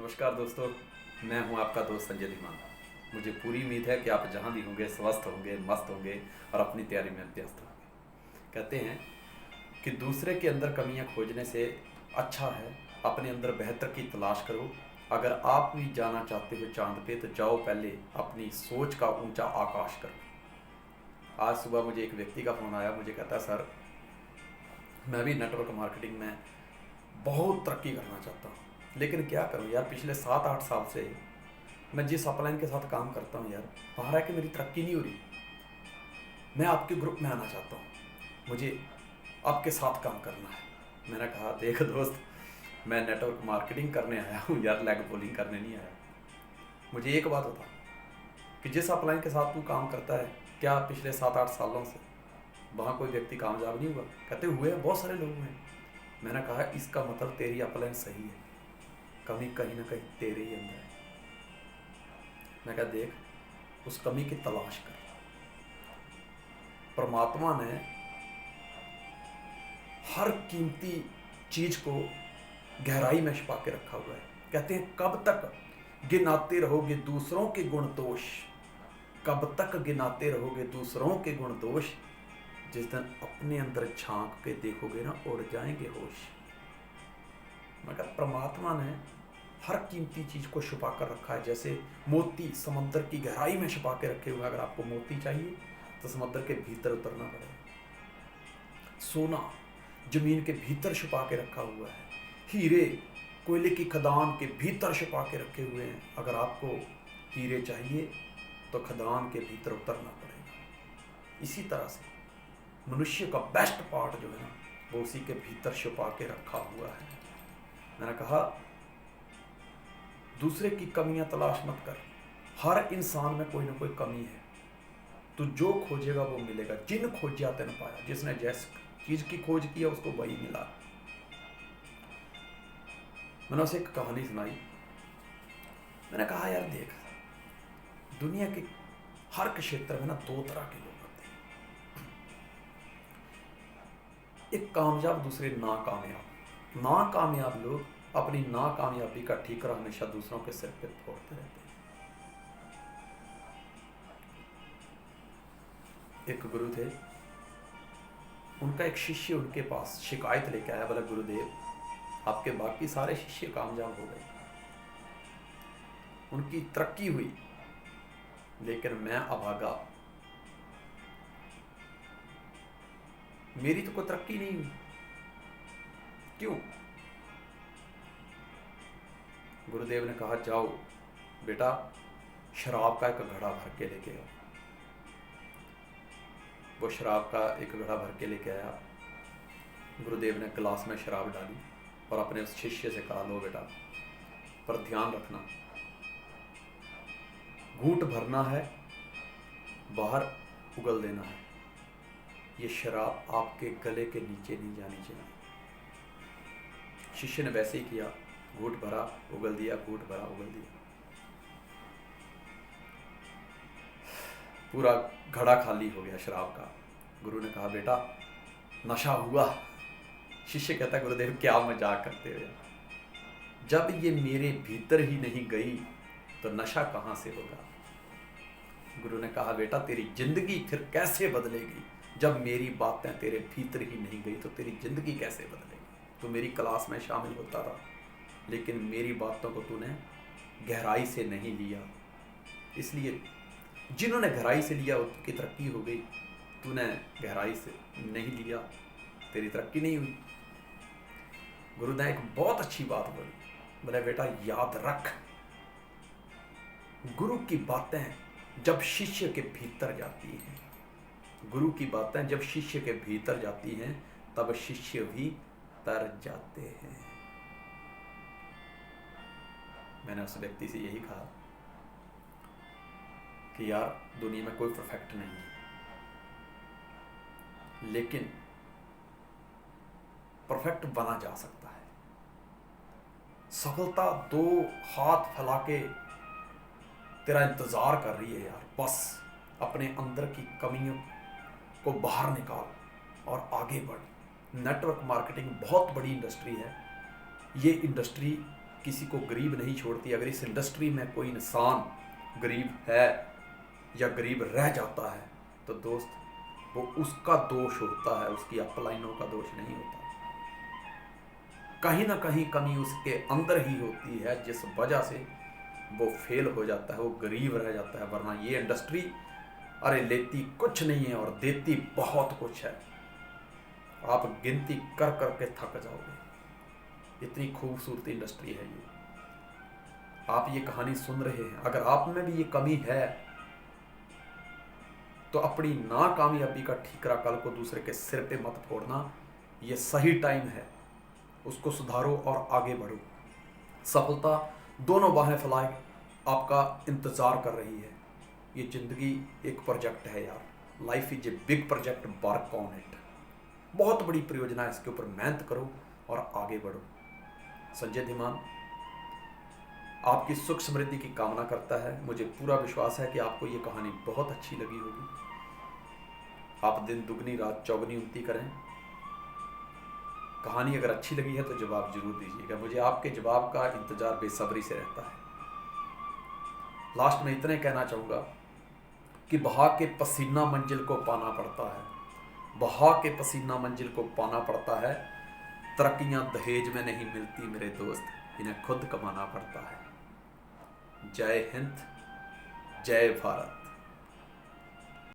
नमस्कार दोस्तों, मैं हूं आपका दोस्त संजय धीमान। मुझे पूरी उम्मीद है कि आप जहां भी होंगे स्वस्थ होंगे, मस्त होंगे और अपनी तैयारी में व्यस्त होंगे। कहते हैं कि दूसरे के अंदर कमियां खोजने से अच्छा है अपने अंदर बेहतर की तलाश करो। अगर आप भी जाना चाहते हो चांद पे तो जाओ पहले अपनी सोच का ऊंचा आकाश करो। आज सुबह मुझे एक व्यक्ति का फ़ोन आया, मुझे कहता सर मैं भी नेटवर्क मार्केटिंग में बहुत तरक्की करना चाहता हूँ, लेकिन क्या करूँ यार, पिछले 7-8 साल से मैं जिस अपलाइन के साथ काम करता हूँ यार, वहाँ रह के मेरी तरक्की नहीं हो रही। मैं आपके ग्रुप में आना चाहता हूँ, मुझे आपके साथ काम करना है। मैंने कहा देख दोस्त, मैं नेटवर्क मार्केटिंग करने आया हूँ यार, लेग पुलिंग करने नहीं आया। मुझे एक बात बता कि जिस अपलाइन के साथ तू काम करता है, क्या पिछले 7-8 सालों से वहाँ कोई व्यक्ति कामयाब नहीं हुआ? कहते हुए हैं, बहुत सारे लोग हैं। मैंने कहा इसका मतलब तेरी अपलाइन सही है, कमी कहीं ना कहीं तेरे ही अंदर है। मैं कहा देख, उस कमी की तलाश कर। परमात्मा ने हर कीमती चीज को गहराई में छिपा के रखा हुआ है। कहते हैं कब तक गिनाते रहोगे दूसरों के गुण दोष, कब तक गिनाते रहोगे दूसरों के गुण दोष, जिस दिन अपने अंदर झांक के देखोगे ना, उड़ जाएंगे होश। मैं कहा परमात्मा ने हर कीमती चीज को छुपा कर रखा है। जैसे मोती समंदर की गहराई में छुपा के रखे हुए, अगर आपको मोती चाहिए तो समुद्र के भीतर उतरना पड़ेगा। सोना जमीन के भीतर छुपा के रखा हुआ है। हीरे कोयले की खदान के भीतर छुपा के रखे हुए हैं। अगर आपको हीरे चाहिए तो खदान के भीतर उतरना पड़ेगा। इसी तरह से मनुष्य का बेस्ट पार्ट जो है ना, वो उसी के भीतर छुपा के रखा हुआ है। मैंने कहा दूसरे की कमियां तलाश मत कर, हर इंसान में कोई ना कोई कमी है। तू जो खोजेगा वो मिलेगा। जिन खोजा तेन पाया, जिसने जिस चीज की खोज किया उसको वही मिला। मैंने उसे एक कहानी सुनाई। मैंने कहा यार देख, दुनिया के हर क्षेत्र में ना दो तरह के लोग होते हैं, एक कामयाब, दूसरे नाकामयाब। नाकामयाब लोग अपनी नाकामयाबी का ठीकरा हमेशा दूसरों के सिर पे फोड़ते रहते हैं। एक गुरु थे, उनका एक शिष्य उनके पास शिकायत लेके आया, बोला गुरुदेव आपके बाकी सारे शिष्य कामयाब हो गए, उनकी तरक्की हुई, लेकिन मैं अभागा, मेरी तो कोई तरक्की नहीं हुई, क्यों? गुरुदेव ने कहा जाओ बेटा, शराब का एक घड़ा भर के लेके आओ। वो शराब का एक घड़ा भर के लेके आया। गुरुदेव ने गिलास में शराब डाली और अपने उस शिष्य से कहा लो बेटा, पर ध्यान रखना, घूंट भरना है, बाहर उगल देना है। ये शराब आपके गले के नीचे नहीं जानी चाहिए। शिष्य ने वैसे ही किया, घूंट भरा उगल दिया, घूंट भरा उगल दिया, पूरा घड़ा खाली हो गया शराब का। गुरु ने कहा बेटा नशा हुआ। शिष्य कहता गुरुदेव क्या मजाक करते हो, जब ये मेरे भीतर ही नहीं गई तो नशा कहाँ से होगा। गुरु ने कहा बेटा तेरी जिंदगी फिर कैसे बदलेगी, जब मेरी बातें तेरे भीतर ही नहीं गई तो तेरी जिंदगी कैसे बदलेगी। तो मेरी क्लास में शामिल होता रहा, लेकिन मेरी बातों को तूने गहराई से नहीं लिया, इसलिए जिन्होंने गहराई से लिया उनकी तरक्की हो गई, तूने गहराई से नहीं लिया, तेरी तरक्की नहीं हुई। गुरु ने एक बहुत अच्छी बात बोली, बोले बेटा याद रख, गुरु की बातें जब शिष्य के भीतर जाती हैं, गुरु की बातें जब शिष्य के भीतर जाती हैं, तब शिष्य भी तर जाते हैं। मैंने उस व्यक्ति से यही कहा कि यार दुनिया में कोई परफेक्ट नहीं है, लेकिन परफेक्ट बना जा सकता है। सफलता दो हाथ फैला के तेरा इंतजार कर रही है यार, बस अपने अंदर की कमियों को बाहर निकाल और आगे बढ़। नेटवर्क मार्केटिंग बहुत बड़ी इंडस्ट्री है। ये इंडस्ट्री किसी को गरीब नहीं छोड़ती। अगर इस इंडस्ट्री में कोई इंसान गरीब है या गरीब रह जाता है तो दोस्त वो उसका दोष होता है, उसकी अपलाइनों का दोष नहीं होता। कहीं ना कहीं कमी उसके अंदर ही होती है जिस वजह से वो फेल हो जाता है, वो गरीब रह जाता है। वरना ये इंडस्ट्री अरे लेती कुछ नहीं है और देती बहुत कुछ है। आप गिनती कर कर के थक जाओगे, इतनी खूबसूरत इंडस्ट्री है ये। आप ये कहानी सुन रहे हैं, अगर आप में भी ये कमी है तो अपनी नाकामयाबी का ठीकरा कल को दूसरे के सिर पे मत फोड़ना। ये सही टाइम है, उसको सुधारो और आगे बढ़ो। सफलता दोनों बाहें फैलाए आपका इंतज़ार कर रही है। ये ज़िंदगी एक प्रोजेक्ट है यार, life is a big project, work on it. बहुत बड़ी परियोजना है, इसके ऊपर मेहनत करो और आगे बढ़ो। संजय धीमान आपकी सुख समृद्धि की कामना करता है। मुझे पूरा विश्वास है कि आपको ये कहानी बहुत अच्छी लगी होगी। आप दिन दुगनी रात चौगनी उनती करें। कहानी अगर अच्छी लगी है तो जवाब जरूर दीजिएगा, मुझे आपके जवाब का इंतजार बेसब्री से रहता है। लास्ट में इतने कहना चाहूँगा कि बहा के पसीना मंजिल को पाना पड़ता है, बहा के पसीना मंजिल को पाना पड़ता है। तरक्कियाँ दहेज में नहीं मिलती मेरे दोस्त, इन्हें खुद कमाना पड़ता है। जय हिंद, जय भारत।